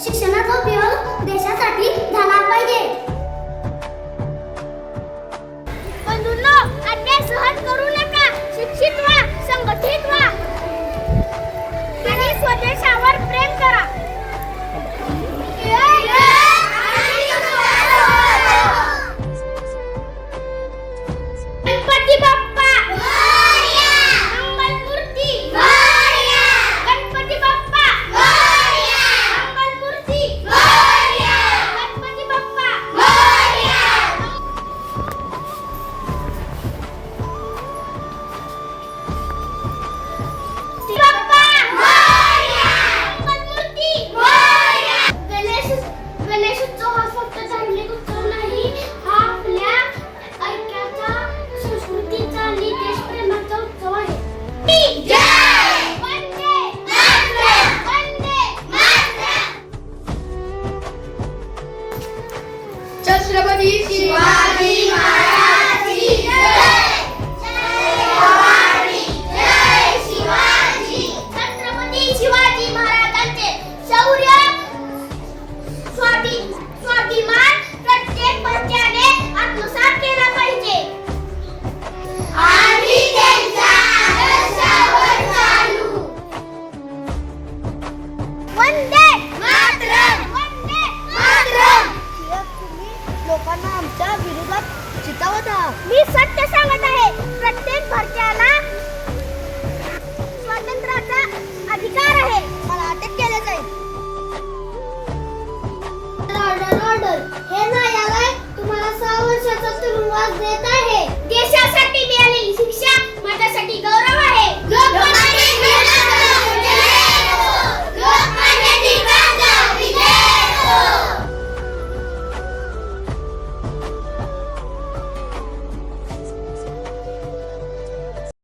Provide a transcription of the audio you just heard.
शिक्षणाचा उपयोग देशासाठी झाला पाहिजे. बंधूंनो, अन्याय सहन करू नका. शिक्षित व्हा, संघटित व्हा आणि स्वदेशावर प्रेम करा. गणपती बाप्पा मोरया. मंगलमूर्ती मोरया. गणपती बाप्पा मोरया. मंगलमूर्ती मोरया. गणपती बाप्पा मोरया. बाप्पा मोरया. मंगलमूर्ती मोरया. गणेशोत्सव हा फक्त धार्मिक उत्सव नाही, हा आपल्या ऐक्याचा, संस्कृतीचा आणि देशप्रेमाचा उत्सव आहे. जय वंदे मातरम. वंदे मातरम. छत्रपती शिवाजी महाराज की जय. जय शिवाजी. छत्रपती शिवाजी महाराजांचे शौर्य, स्वाभिमान प्रत्येक भारतीयाने आत्मसात केला पाहिजे आणि त्यांच्या आदर्शावर चालू. वंदे मातरम. वंदे मातरम. लोकांना आमच्या विरोधात चितावत आहात. मी सत्य सांगत आहे. प्रत्येक भारतीयाला